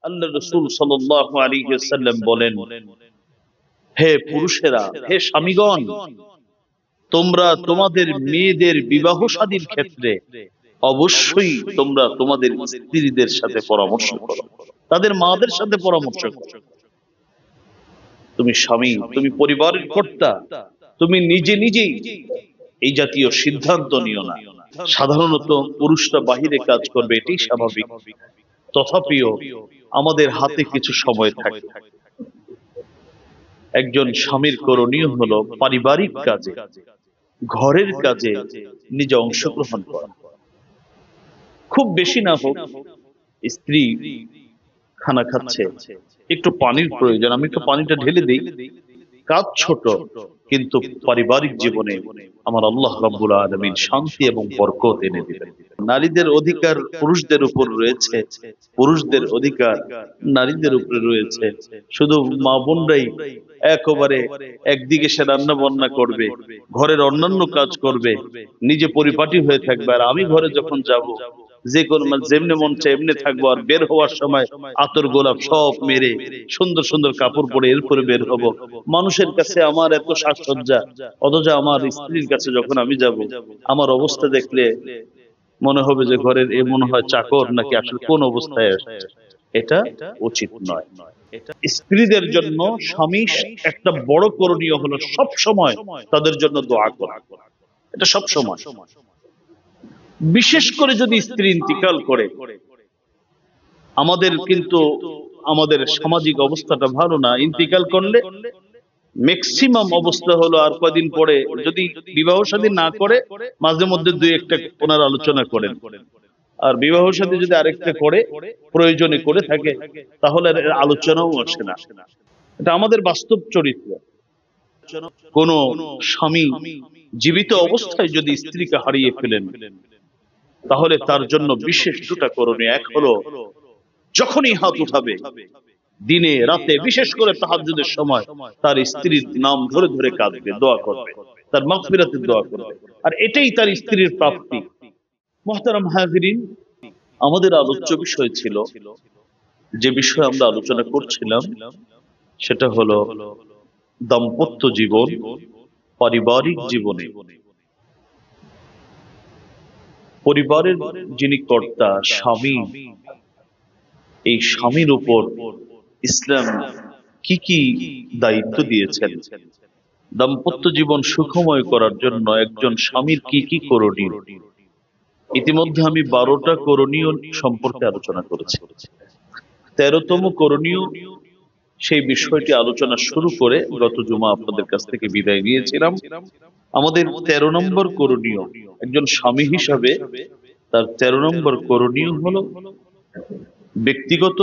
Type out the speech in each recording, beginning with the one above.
আল্লাহ রাসূল সাল্লাল্লাহু আলাইহি ওয়াসাল্লাম বলেন, হে পুরুষেরা, হে স্বামীগণ, তোমরা তোমাদের মেয়েদের বিবাহ শাদীর ক্ষেত্রে অবশ্যই তোমরা তোমাদের স্ত্রীদের সাথে পরামর্শ করো, তাদের মাদের সাথে পরামর্শ করো। তুমি স্বামী, তুমি পরিবারের কর্তা, তুমি নিজে নিজেই এই জাতীয় সিদ্ধান্ত নিও না। সাধারণত পুরুষরা বাহিরে কাজ করবে, এটাই স্বাভাবিক। তথাপিও আমাদের হাতে কিছু সময় থাকে। একজন স্বামীর করণীয় হলো পারিবারিক কাজে, ঘরের কাজে নিজে অংশগ্রহণ করা। খুব বেশি না হোক, স্ত্রী খানা খাচ্ছে, একটু পানির প্রয়োজন, আমি একটু পানিটা ঢেলে দিই। কাজ ছোট, কিন্তু পারিবারিক জীবনে আমার আল্লাহ রাব্বুল আলামিন শান্তি এবং বরকত এনে দিবেন। নারীদের অধিকার পুরুষদের উপর রয়েছে, পুরুষদের অধিকার নারীদের উপরে রয়েছে। শুধু মা বোনরাই একেবারে একদিকে সে রান্না বান্না করবে, ঘরের অন্যান্য কাজ করবে, নিজে পরিপাটি হয়ে থাকবে, আর আমি ঘরে যখন যাব যে কোন যেমনি মন চায় এমনি থাকবো, আর বের হওয়ার সময় আতর গোলাপ সব মেরে সুন্দর সুন্দর কাপড় পরে এরপরে বের হব। মানুষের কাছে আমার এত সাজসজ্জা, অথচ আমার স্ত্রীর কাছে যখন আমি যাব, আমার অবস্থা দেখলে মনে হবে যে ঘরের এ মনে হয় চাকর, নাকি আসলে কোন অবস্থায় আসছে। এটা উচিত নয়। স্ত্রীদের জন্য স্বামী একটা বড় করণীয় হলো সব সময় তাদের জন্য দোয়া করা। এটা সব সময়, বিশেষ করে যদি স্ত্রী ইন্তিকাল করে। আমাদের কিন্তু আমাদের সামাজিক অবস্থাটা ভালো না। ইন্তিকাল করলে ম্যাক্সিমাম অবস্থা হলো আর কয়দিন পরে যদি বিবাহ শাদী না করে, মাঝে মধ্যে দুই একটা ওনার আলোচনা করেন। আর বিবাহ শাদী যদি আরেকটা করে, প্রয়োজনে করে থাকে, তাহলে আর আলোচনাও আসে না। এটা আমাদের বাস্তব চরিত্র। কোন স্বামী জীবিত অবস্থায় যদি স্ত্রীকে হারিয়ে ফেলেন, তাহলে তার জন্য বিশেষ দুটা করণীয়। এক হলো, যখনই হাত উঠাবে দিনে রাতে, বিশেষ করে তাহাজ্জুদের সময়, তার স্ত্রীর নাম ধরে ধরে কাঁদবে, দোয়া করবে, তার মাগফিরাতের দোয়া করবে। আর এটাই তার স্ত্রীর প্রাপ্তি। মুহতারাম হাজিরিন, আমাদের আলোচ্য বিষয় ছিল, যে বিষয়ে আমরা আলোচনা করছিলাম, সেটা হলো দাম্পত্য জীবন, পারিবারিক জীবনে পরিবারের যিনি কর্তা, স্বামী, এই স্বামীর উপর ইসলাম কি কি দায়িত্ব দিয়েছেন, দাম্পত্য জীবন সুখময় করার জন্য একজন স্বামীর কি কি করণীয়। ইতিমধ্যে আমি 12টা করণীয় সম্পর্কে আলোচনা করেছি। 13তম করণীয়, সেই বিষয়টি আলোচনা শুরু করে গত জুমা আপনাদের কাছ থেকে বিদায় নিয়েছিলাম। আমাদের 13 নম্বর করণীয়, একজন স্বামী হিসাবে তার 13 নম্বর করণীয় হলো ব্যক্তিগত,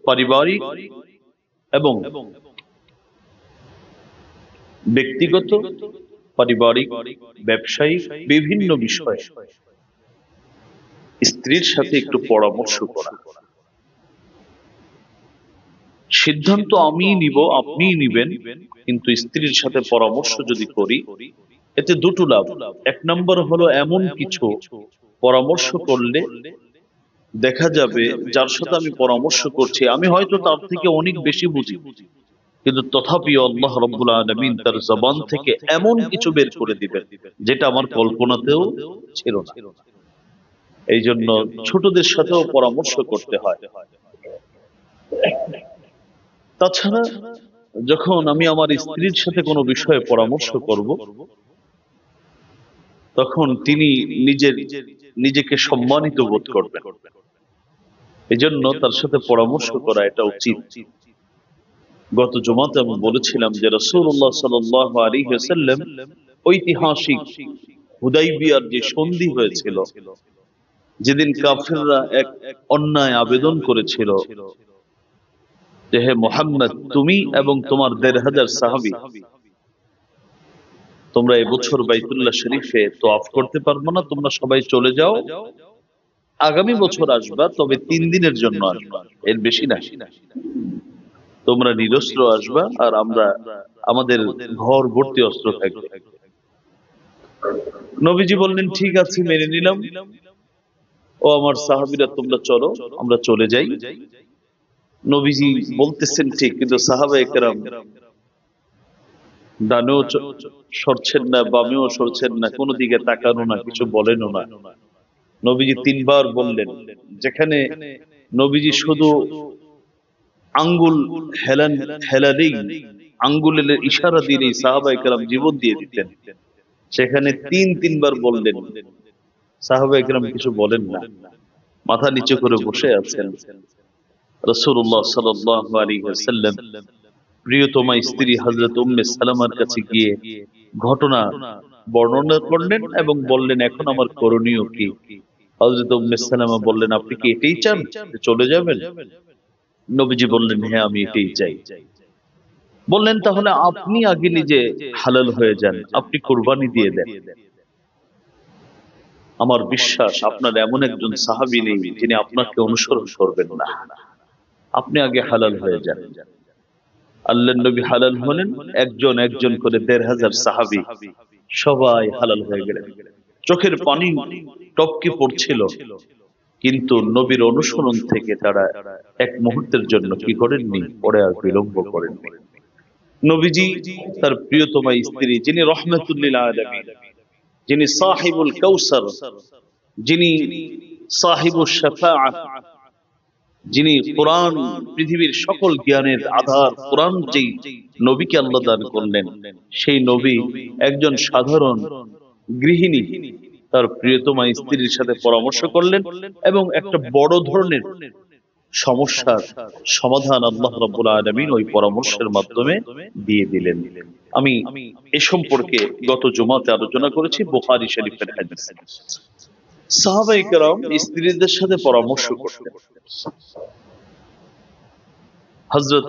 পারিবারিক এবং ব্যক্তিগত, পারিবারিক, ব্যবসায়িক বিভিন্ন বিষয়ে স্ত্রীর সাথে একটু পরামর্শ করা। সিদ্ধান্ত আমি নিব, আপনি নিবেন, কিন্তু স্ত্রীর সাথে পরামর্শ যদি করি, এতে দুটো লাভ। এক নম্বর হলো, এমন কিছু পরামর্শ করলে দেখা যাবে যার সাথে আমি পরামর্শ করছি আমি হয়তো তার থেকে অনেক বেশি বুঝি, কিন্তু তথাপি আল্লাহ রাব্বুল আলামিন তার জবান থেকে এমন কিছু বের করে দিবেন যেটা আমার কল্পনাতেও ছিল না। এই জন্য ছোটদের সাথেও পরামর্শ করতে হয়। তাছাড়া যখন আমি আমার স্ত্রীর সাথে কোনো বিষয়ে পরামর্শ করব, তখন তিনি নিজেকে সম্মানিত বোধ করবেন। এজন্য তার সাথে পরামর্শ করা এটা উচিত। গত জুমাতে আমি বলেছিলাম যে রাসূলুল্লাহ সাল্লাল্লাহু আলাইহি ওয়াসাল্লাম ঐতিহাসিক হুদাইবিয়ার যে সন্ধি হয়েছিল, যেদিন কাফেররা এক অন্যায় আবেদন করেছিল যে, হে মুহাম্মদ, তুমি এবং তোমার ১৫০০ সাহাবী তোমরা এবছর বাইতুল্লাহ শরীফে তওয়াফ করতে পারবো না, তোমরা সবাই চলে যাও, আগামী বছর আসবা, তবে 3 দিনের জন্য আসবা, এর বেশি না। তোমরা নিরস্ত্র আসবা, আর আমরা আমাদের ঘর ভর্তি অস্ত্র থাকবে। নবীজি বললেন, ঠিক আছে, মেনে নিলাম। ও আমার সাহাবীরা, তোমরা চলো, আমরা চলে যাই। নবীজি বলতেছেন ঠিক, কিন্তু সাহাবায়ে কেরাম ডানেও সরছেন না, বামেও সরছেন না, কোনো দিকে তাকানো না, কিছু বলেনও না। নবীজি তিনবার বললেন, যেখানে নবীজি শুধু আঙ্গুল হেলান, হেলালেই, আঙ্গুলের ইশারা দিলেই সাহাবায়ে কেরাম জীবন দিয়ে দিতেন, সেখানে তিনবার বললেন, সাহাবায়ে কেরাম কিছু বলেন না, মাথা নিচু করে বসে আছেন। রাসূলুল্লাহ সাল্লাল্লাহু আলাইহি ওয়াসাল্লাম প্রিয়তমা স্ত্রী হযরত উম্মে সালামার কাছে গিয়ে ঘটনা বর্ণনা করলেন এবং বললেন, এখন আমার করণীয় কি? হযরত উম্মে সালামা বললেন, আপনি কি এটাই চান যে চলে যাবেন? নবীজি বললেন, হ্যাঁ আমি এটাই চাই। বললেন, তাহলে আপনি আগে নিজে হালাল হয়ে যান, আপনি কুরবানি দিয়ে দেন। আমার বিশ্বাস আপনার এমন একজন সাহাবী নেই যিনি আপনাকে অনুসরণ করবেন না। আপনি আগে হালাল হয়ে যান। আল্লাহর নবী হালাল হলেন, একজন একজন করে ১৫০০ সাহাবী সবাই হালাল হয়ে গেলেন। চোখের পানি টপকে পড়ছিল, কিন্তু নবীর অনুসরণ থেকে তারা এক মুহূর্তের জন্য কি করেননি, পরে আর বিলম্ব করেননি। নবীজি তার প্রিয়তমা স্ত্রী, যিনি রহমাতুল লিল আলামিন, যিনি সাহিবুল কাউসার, যিনি সাহিবুশ শাফাআহ, যিনি কোরআন, পৃথিবীর সকল জ্ঞানের আধার কোরআন, যেই নবীকে আল্লাহ দান করলেন, সেই নবী একজন সাধারণ গৃহিণী তার প্রিয়তমা স্ত্রীর সাথে পরামর্শ করলেন এবং একটা বড় ধরনের সমস্যার সমাধান আল্লাহ রাব্বুল আলামিন ওই পরামর্শের মাধ্যমে দিয়ে দিলেন। আমি এ সম্পর্কে গত জুমাতে আলোচনা করেছি, বুখারী শরীফের হাদিস। সাহাবায়ে কেরাম স্ত্রীদের সাথে পরামর্শ করতেন। হযরত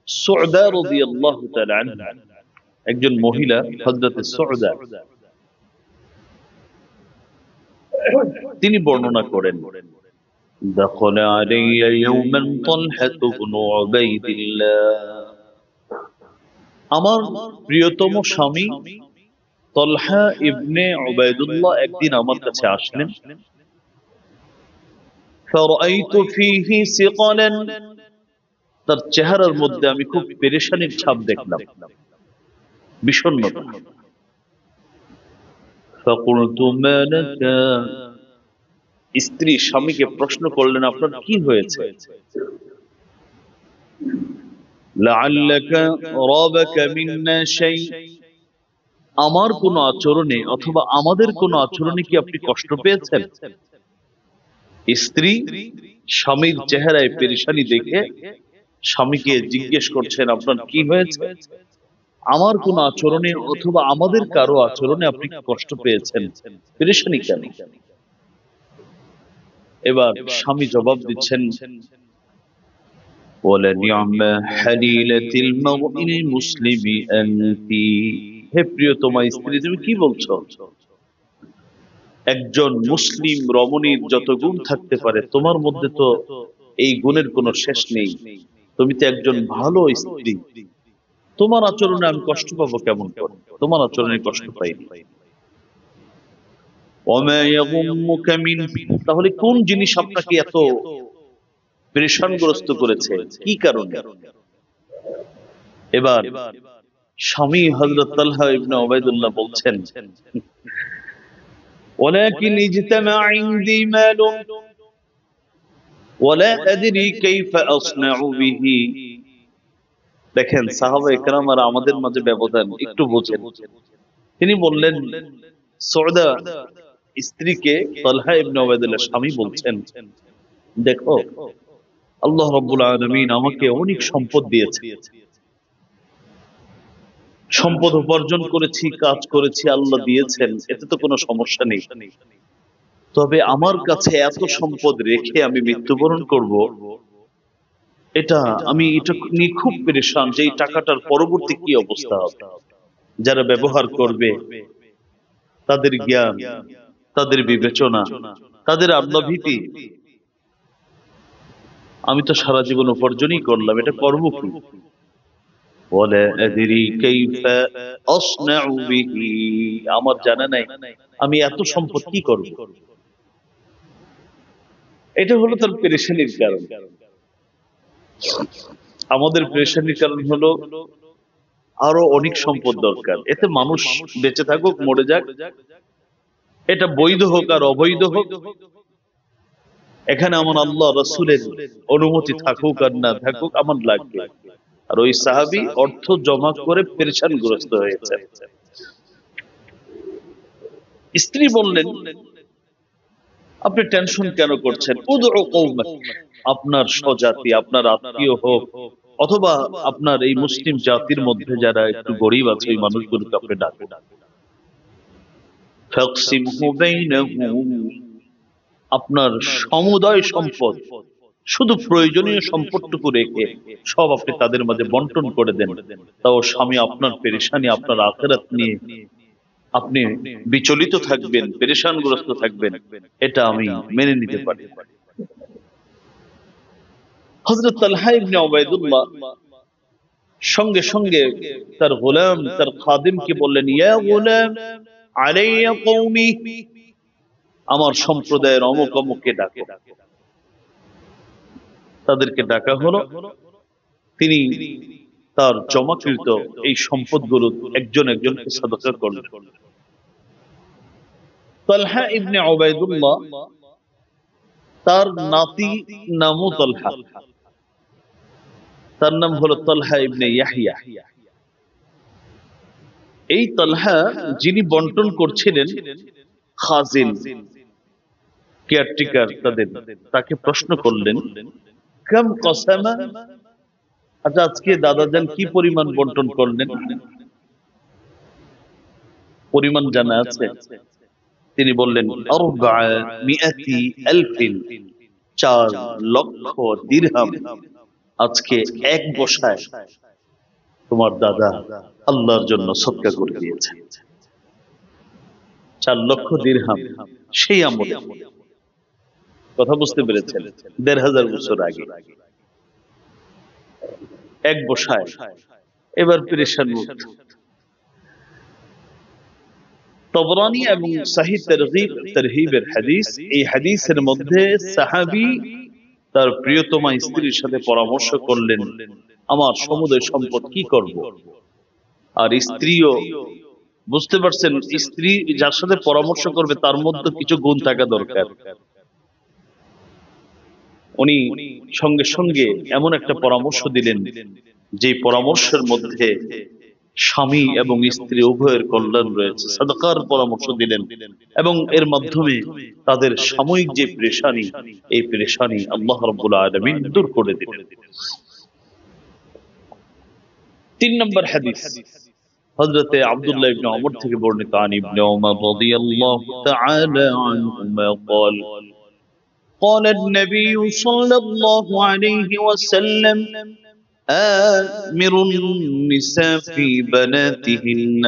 সুউদা রাদিয়াল্লাহু তাআলা আনহা, একজন মহিলা, হযরত সুউদা, তিনি বর্ণনা করেন, دخل علي يوما طلحة بن عبيد الله, আমার প্রিয়তম স্বামী তলহা ইবনে উবাইদুল্লাহ একদিন আমার কাছে আসলেন। فرأيت فيه ثقلا, তার চেহারার মধ্যে আমি খুব পেরেশানির ছাপ দেখলাম, বিষণ্ণতা। فقلت ما لك, স্ত্রী স্বামীকে প্রশ্ন করলেন, আপনার কি হয়েছে? لعلك رابك منا شيء, আমার কোন আচরণে অথবা আমাদের কোন আচরণে কি আপনি কষ্ট পেয়েছেন? স্ত্রী স্বামীর চেহারায় পেরেশানি দেখে স্বামীকে জিজ্ঞেস করছেন, আপনার কি হয়েছে? আমার কোন আচরণে অথবা আমাদের কারো আচরণে আপনি কষ্ট পেয়েছেন, পেরেশানি কেন? এবার স্বামী জবাব দিচ্ছেন, وَلَنِعْمَ حَلِيلَةِ الْمَرْءِ الْمُسْلِمِ أَنْتِ, হে প্রিয়তমা স্ত্রী, তুমি কি বলছো? একজন মুসলিম রমণীর যত গুণ থাকতে পারে, তোমার মধ্যে তো এই গুণের কোনো শেষ নেই। তুমি তো একজন ভালো স্ত্রী, তোমার আচরণে আমি কষ্ট পাবো কেমন করে? তোমার আচরণে কষ্ট পাইনি। وَمَا يَغُمُّكَ مِنْهُ, তাহলে কোন জিনিস আপনাকে এত পেরেশানগ্রস্ত করেছে, কি কারণে? এবার স্বামী হযরত তালহা ইবনে উবাইদুল্লাহ বলছেন, ولكن اجتمع عندي مال ولا أدري كيف أصنع به. দেখেন সাহাবায়ে কেরাম আর আমাদের মাঝে ব্যবধান একটু বোঝেন। তিনি বললেন, সুউদা স্ত্রীকে তালহা ইবনে উবাইদুল্লাহ স্বামী বলছেন, দেখো আল্লাহ রাব্বুল আলামিন আমাকে অনেক সম্পদ দিয়েছে, সম্পদ উপার্জন করেছি, কাজ করেছি, আল্লাহ দিয়েছেন, এতে তো কোনো সমস্যা নেই। তবে আমার কাছে এত সম্পদ রেখে আমি মৃত্যুবরণ করব, এটা নিয়ে খুব পেরেশান যে এই টাকাটার পরবর্তী কি অবস্থা হবে, যারা ব্যবহার করবে, তাদের জ্ঞান, তাদের বিবেচনা, তাদের আল্লাহ ভীতি। আমি তো সারা জীবন উপার্জনই করলাম, এটা করব কি? ওয়ালা আদরি কাইফা আসনাউ বিহি, আমার জানা নাই আমি এত সম্পদ কি করব। এটা হলো তার পেরেশানির কারণ। আমাদের পেরেশানির কারণ হলো আরো অনেক সম্পদ দরকার, এতে মানুষ বেঁচে থাকুক মরে যাক, এটা বৈধ হোক আর অবৈধ হোক, এখানে আমার আল্লাহ রাসূলের অনুমতি থাকুক আর না থাকুক আমার লাগবে। আর ওই সাহাবী অর্থ জমা করে পেরেশানগ্রস্ত হয়েছে। স্ত্রী বললেন, আপনি টেনশন কেন করছেন? উদউ কওমাক, আপনার স্বজাতি, আপনার আত্মীয় হোক অথবা আপনার এই মুসলিম জাতির মধ্যে যারা একটু গরিব আছে ওই মানুষগুলোকে আপনি ডাকুন। ফাকসিমহু বাইনাহুম, আপনার সমুদয় সম্পদ, শুধু প্রয়োজনীয় সম্পদটুকু রেখে সব আপনি তাদের মাঝে বন্টন করে দেন। তাও স্বামী আপনার পেরেশানি, আপনার আখিরাত নিয়ে আপনি বিচলিত থাকবেন, পেরেশানগ্রস্ত থাকবেন, এটা আমি মেনে নিতে পারি। হযরত তালহা ইবনে উবাইদুল্লাহ সঙ্গে সঙ্গে তার গোলাম, তার খাদিমকে বললেন, ইয়া গোলাম আলাইয়া কওমি, আমার সম্প্রদায়ের অমুক অমুককে ডাকো। তাদেরকে ডাকা হলো। তিনি তার জমাকৃত এই সম্পদগুলো একজন একজনকে সাদকা করলেন। তালহা ইবনে উবাইদুল্লাহ, তার নাতি নামও তালহা, তার নাম হলো তালহা ইবনে ইয়াহইয়া। এই তালহা যিনি বন্টন করছিলেন, খাজিন, কেয়ারটেকার, তাকে প্রশ্ন করলেন, কাম কসামা, আচ্ছা আজকে দাদাজান কি পরিমাণ বন্টন করলেন? পরিমাণ জানা আছে? তিনি বললেন, 4,00,000 দিরহাম আজকে এক বসায় তোমার দাদা আল্লাহর জন্য সদকা করে দিয়েছে। 4,00,000 দিরহাম সেই আমলে, কথা বুঝতে পেরেছেন? 1,500 বছর আগে এক বসায়। এবার পেরেশান মুক্ত। তবরানী এবং সহিহ তারগীব তারহিবের হাদিস, এই হাদিসের মধ্যে সাহাবী তার প্রিয়তমা স্ত্রীর সাথে পরামর্শ করলেন, আমার সমুদয় সম্পদ কি করব? আর স্ত্রীও বুঝতে পারছেন, স্ত্রী যার সাথে পরামর্শ করবে তার মধ্যে কিছু গুণ থাকা দরকার। উনি সঙ্গে সঙ্গে এমন একটা পরামর্শ দিলেন যে পরামর্শের মধ্যে স্বামী এবং স্ত্রী উভয়ের কল্যাণ রয়েছে। সাদাকার পরামর্শ দিলেন এবং এর মাধ্যমে তাদের সাময়িক যে পেরেশানি, এই পেরেশানি আল্লাহ রাব্বুল আলামিন দূর করে দিলেন। 3 নম্বর হাদিস হযরতে আব্দুল্লাহ ইবনে ওমর থেকে বর্ণিত, আন ইবনে ওমর রাদিয়াল্লাহু তাআলা আনহুমা قال قال النبي صلى الله عليه وسلم آمر النساء في بناتهن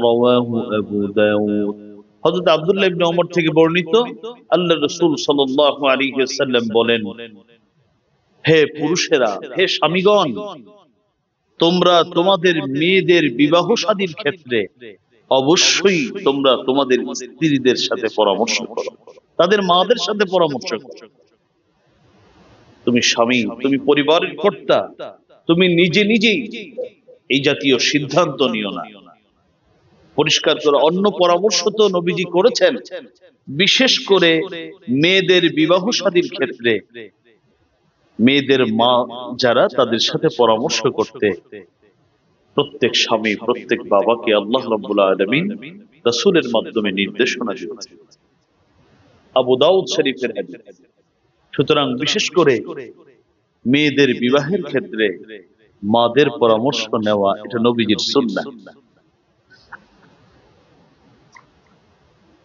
رواه أبو داود। হযরত আব্দুল্লাহ ইবনে ওমর থেকে বর্ণিত, আল্লাহর রাসূল সাল্লাল্লাহু আলাইহি ওয়াসাল্লাম বলেন, হে পুরুষেরা, হে স্বামীগণ, তোমরা তোমাদের মেয়েদের বিবাহ শাদীর ক্ষেত্রে অবশ্যই তোমরা তোমাদের স্ত্রীদের সাথে পরামর্শ করো, তাদের মাদের সাথে পরামর্শ করো। তুমি স্বামী, তুমি পরিবারের কর্তা, তুমি নিজে নিজেই এই জাতীয় সিদ্ধান্ত নিও না। পরিষ্কার করে অন্য পরামর্শ তো নবীজি করেছেন, বিশেষ করে মেয়েদের বিবাহ শাদীর ক্ষেত্রে মেয়েদের মা যারা, তাদের সাথে পরামর্শ করতে প্রত্যেক স্বামী, প্রত্যেক বাবাকে আল্লাহ রাব্বুল আলামিন রাসূলের মাধ্যমে নির্দেশনা দিয়েছেন। আবু দাউদ শরীফের হাদিস। সুতরাং বিশেষ করে মেয়েদের বিবাহের ক্ষেত্রে মাদের পরামর্শ নেওয়া, এটা নবীজির সুন্নাহ।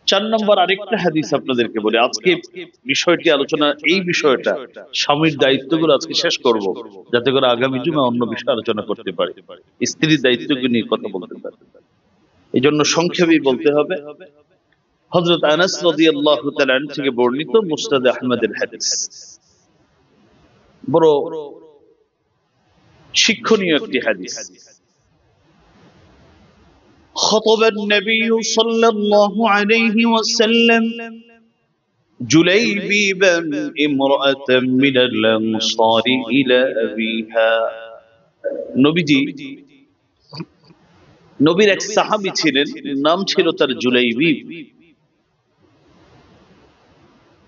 4 নম্বর আরেকটা হাদিস আপনাদেরকে বলি। আজকে বিষয়টি আলোচনা, এই বিষয়টা স্বামীর দায়িত্বগুলো আজকে শেষ করব, যাতে করে আগামী জুমা অন্য বিষয় আলোচনা করতে পারি, স্ত্রীর দায়িত্বগুলো নিয়ে কথা বলতে পারি। এই জন্য সংক্ষেপেই বলতে হবে। হযরত আনাস রাদিয়াল্লাহু তাআলা থেকে বর্ণিত, মুসনাদ আহমদের হাদিস, বড় শিক্ষণীয় একটি হাদিস। خطب النبي صلى الله عليه وسلم جليبيبا امرأة من الأنصار إلى أبيها নবীজি নবীর এক সাহাবী ছিলেন, নাম ছিল তার জুলাইবিব।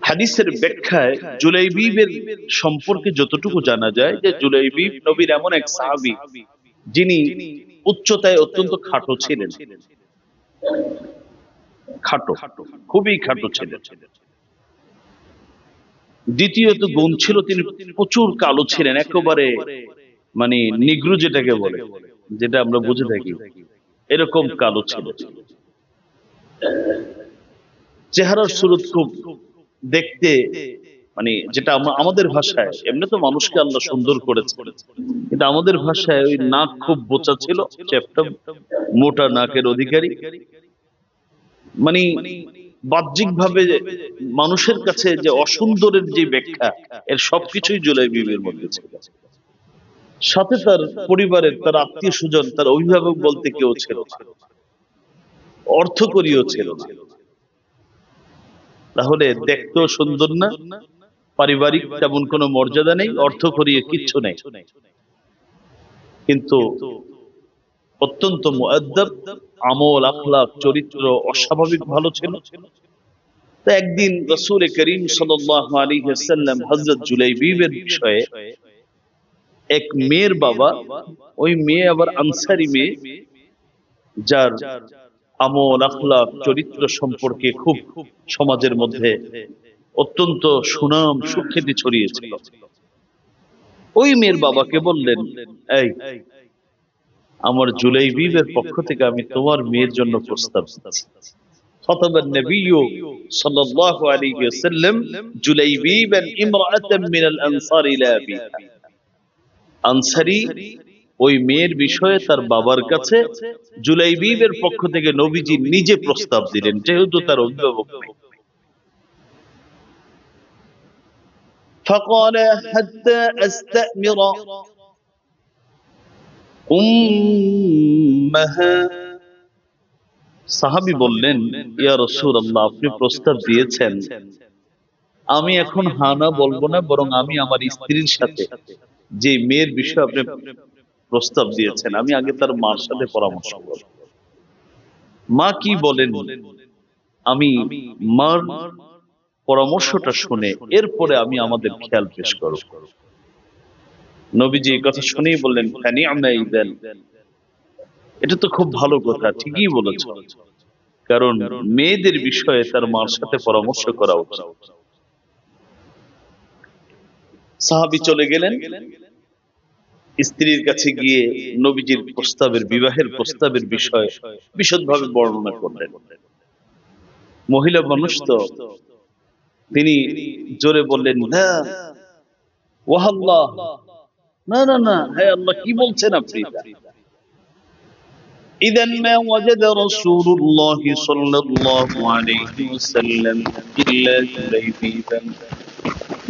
হাদিসের ব্যাখ্যায় জুলাইবিবের সম্পর্কে যতটুকু জানা যায় যে জুলাইবিব নবীর এমন এক সাহাবী যিনি উচ্চতায় অত্যন্ত খাটো ছিলেন, খাটো, খুবই খাটো ছিলেন। দ্বিতীয়ত গুণ ছিল তিনি প্রচুর কালো ছিলেন, একেবারে মানে নিগ্রু যেটাকে বলে, যেটা আমরা বুঝে থাকি, এরকম কালো ছিল। চেহারার সুরত খুব দেখতে, মানে যেটা আমাদের ভাষায়, এমনি তো মানুষকে আল্লাহ সুন্দর করেছে, কিন্তু আমাদের ভাষায় ওই নাক খুব বোচা ছিল, চ্যাপটা মোটা নাকের অধিকারী, মানে বাহ্যিক ভাবে মানুষের কাছে যে অসুন্দরের যে ব্যাখ্যা, এর সবকিছুই জুলাইবিবের মধ্যে ছিল। সাথে তার পরিবারের, তার আত্মীয় স্বজন, তার অভিভাবক বলতে কেউ ছিল না, অর্থকরীও ছিল না। তাহলে দেখতেও সুন্দর না, পারিবারিক তেমন কোনো মর্যাদা নেই, অর্থকরী কিচ্ছু নেই, কিন্তু অত্যন্ত মুআদ্দাব, আমল আখলাক চরিত্র অস্বাভাবিক ভালো ছিল। তো একদিন রাসূল করিম সাল্লাল্লাহু আলাইহি ওয়াসাল্লাম হযরত জুলাইবিবের বিষয়ে, এক মেয়ের বাবা, ওই মেয়ে আবার আনসারী মেয়ে, যার আমল আখলাক চরিত্র সম্পর্কে খুব সমাজের মধ্যে অত্যন্ত সুনাম সুখ্যাতি ছড়িয়েছিল, ওই মেয়ের বাবাকে বললেন, এই আমার জুলাইবিবের পক্ষ থেকে আমি তোমার মেয়ের জন্য প্রস্তাব দিচ্ছি। খতাবান নবী সাল্লাল্লাহু আলাইহি ওয়াসাল্লাম জুলাইবিবান ইমরাআতান মিনাল আনসার ইলা আবিহা। আনসারী ওই মেয়ের বিষয়ে তার বাবার কাছে জুলাইবিবের পক্ষ থেকে নবীজি নিজে প্রস্তাব দিলেন, যেহেতু তার অভিভাবক নেই। فقال حتى أستأمر أمها। সাহাবী বললেন, ইয়া রাসূলুল্লাহ, আপনি প্রস্তাব দিয়েছেন, আমি এখন হানা বলবো না, বরং আমি আমার স্ত্রীর সাথে, যে মেয়ের বিষয়ে আপনি প্রস্তাব দিয়েছেন, আমি আগে তার মার সাথে পরামর্শ করব, মা কি বলেন আমি মার পরামর্শটা শুনে এরপরে আমি আমাদের খেয়াল পেশ করব। নবীজি এই কথা শুনেই বললেন, ফানি'মা ইযান, এটা তো খুব ভালো কথা, ঠিকই বলেছো, কারণ মেয়েদের বিষয়ে তার মার সাথে পরামর্শ করা উচিত। সাহাবী চলে গেলেন, স্ত্রীর কাছে গিয়ে নবীজির প্রস্তাবের, বিবাহের প্রস্তাবের বিষয়ে বিশদভাবে বর্ণনা করলেন। মহিলা মানুষ তো, তিনি জোরে বললেন, না ওয়াল্লাহ, না না না, হে আল্লাহ, কি বলছেন আপনি? ইদান মা ওয়াজাদা রাসূলুল্লাহ সাল্লাল্লাহু আলাইহি ওয়াসাল্লাম ইল্লা জুলাইবিবান।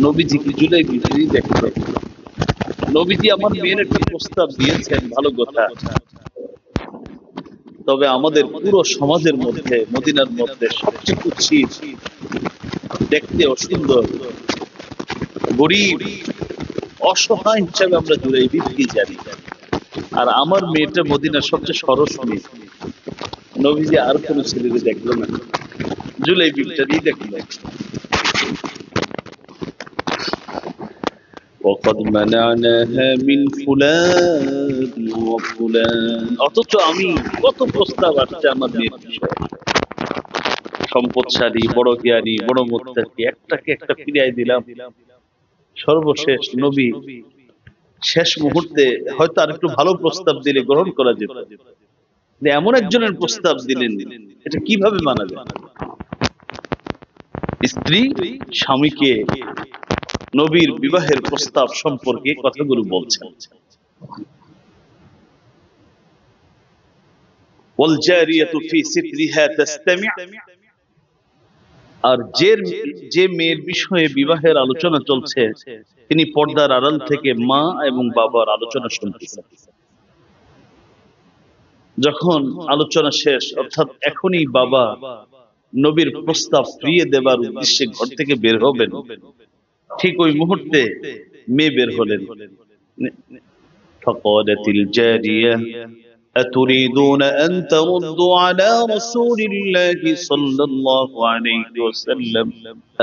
নবীজি কি জুলাইবিবই দেখলেন? নবীজি আমার মেয়ের একটা প্রস্তাব দিয়েছেন, ভালো কথা, তবে আমাদের পুরো সমাজের মধ্যে, মদিনার মধ্যে সবচেয়ে কুৎসিত, দেখতে অসুন্দর, গরিব, অসহায় হিসাবে আমরা জুলাইবিবকে জানি, আর আমার মেয়েটা মদিনার সবচেয়ে সরস মেয়ে। নবীজি আর কোন ছেলেকে দেখলো না, জুলাইবিবটা দিয়ে দেখলো। وقد منعناها من فلان وفلان। অথচ আমি কত প্রস্তাব আসছে আমার মেয়ের বিষয়ে, সম্পদশালী, বড় জ্ঞানী, বড় মুত্তাকি, একটাকে একটা ফিরিয়ে দিলাম। সর্বশেষ নবী শেষ মুহূর্তে হয়তো আর একটু ভালো প্রস্তাব দিলে গ্রহণ করা যেত, এমন একজনের প্রস্তাব দিলেন, এটা কিভাবে মানা যায়? স্ত্রী স্বামীকে নবীর বিবাহের প্রস্তাব সম্পর্কে কথাগুলো বলছেন। ওয়ালজারিয়াতু ফি সিতরিহা তাসতামি'। আর যে মেয়ের বিষয়ে বিবাহের আলোচনা চলছে, তিনি পর্দার আড়াল থেকে মা এবং বাবার আলোচনা শুনতেছেন। যখন আলোচনা শেষ, অর্থাৎ এখনই বাবা নবীর প্রস্তাব ফিরিয়ে দেবার উদ্দেশ্যে ঘর থেকে বের হবেন, ঠিক ওই মুহূর্তে মেয়ে বের হলেন। فقالت الجارية أتريدون أن تردوا على رسول الله صلى الله عليه وسلم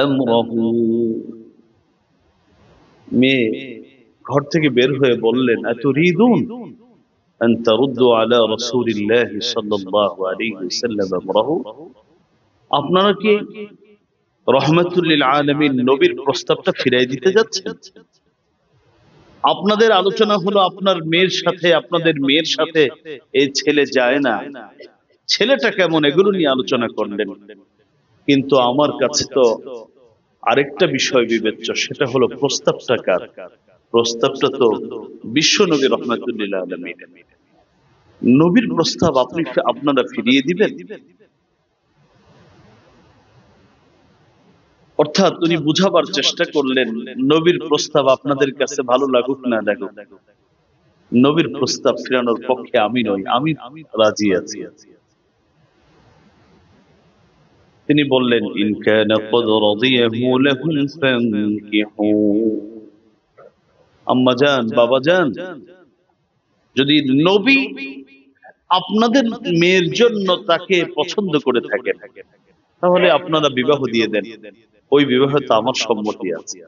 أمره। মেয়ে ঘর থেকে বের হয়ে বললেন, أتريدون أن تردوا على رسول الله صلى الله عليه وسلم أمره। আপনারা কি রহমাতুল লিল আলামিন নবীর প্রস্তাবটা ফিরিয়ে দিতে যাচ্ছেন? আপনাদের আলোচনা হলো আপনার মেয়ের সাথে, আপনাদের মেয়ের সাথে এই ছেলে যায় না, ছেলেটা কেমন, এগুলো নিয়ে আলোচনা করলেন। কিন্তু আমার কাছে তো আরেকটা বিষয় বিবেচ্য, সেটা হলো প্রস্তাবটা কার? প্রস্তাবটা তো বিশ্ব নবী রহমাতুল লিল আলামিন। নবীর প্রস্তাব আপনারা ফিরিয়ে দিবেন? অর্থাৎ উনি বুঝাবার চেষ্টা করলেন, নবীর প্রস্তাব আপনাদের কাছে ভালো লাগুক না লাগুক, নবীর প্রস্তাব ফেরানোর পক্ষে আমি নই, আমি রাজি আছি। তিনি বললেন, ইন কানা ক্বাদ রাদিয়াহু লাহুম ফানকিহু। আম্মা জান, বাবা জান, যদি নবী আপনাদের মেয়ের জন্য তাকে পছন্দ করে থাকেন, তাহলে আপনারা বিবাহ দিয়ে দেন, ওই বিবাহে তো আমার সম্মতি আছে।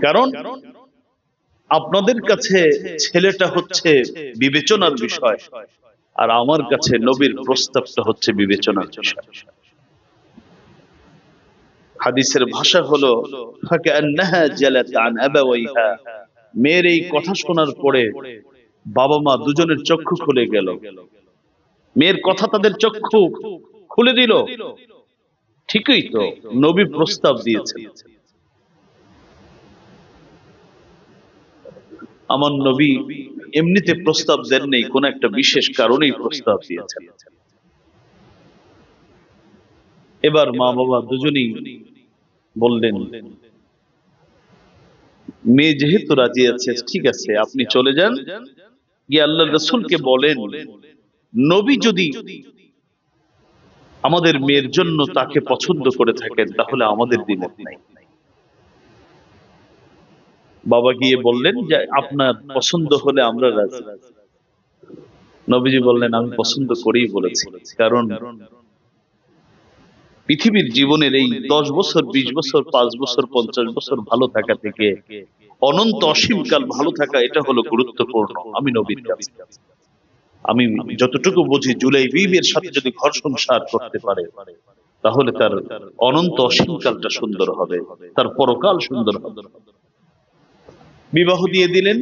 কারণ আপনাদের কাছে ছেলেটা হচ্ছে বিবেচনার বিষয়, আর আমার কাছে নবীর প্রস্তাবটা হচ্ছে বিবেচনার বিষয়। হাদিসের ভাষা হলো ফাকান্নাহা জালাত আন আবাওয়াইহা। মেয়ের এই কথা শোনার পরে বাবা মা দুজনের চক্ষু খুলে গেল। মেয়ের কথা তাদের চক্ষু খুলে দিল। ঠিকই তো, নবী প্রস্তাব দিয়েছেন। আমার নবী এমনিতে প্রস্তাব দেন নেই, কোন একটা বিশেষ কারণেই প্রস্তাব দিয়েছেন। এবার মা বাবা দুজনেই বললেন, মেয়ে যেহেতু রাজি আছে, ঠিক আছে, আপনি চলে যান, গিয়ে আল্লাহর রাসূলকে বলেন, নবী যদি আমাদের মেয়ের জন্য তাকে পছন্দ করে থাকেন, তাহলে আমাদের দ্বিমত নাই। বাবা গিয়ে বললেন যে আপনার পছন্দ হলে আমরা রাজি। নবীজি বললেন, আমি পছন্দ করেই বলেছি, কারণ পৃথিবীর জীবনের এই 10 বছর, 20 বছর, 5 বছর, 50 বছর ভালো থাকা থেকে অনন্ত অসীমকাল ভালো থাকা, এটা হলো গুরুত্বপূর্ণ। আমি নবীর কাছে, আমি যতটুকু বুঝি, জুলাইবিবের সাথে যদি ঘর সংসার করতে পারে, তাহলে তার অনন্ত অসীমকালটা সুন্দর হবে, তার পরকাল সুন্দর হবে। বিবাহ দিয়ে দিলেন।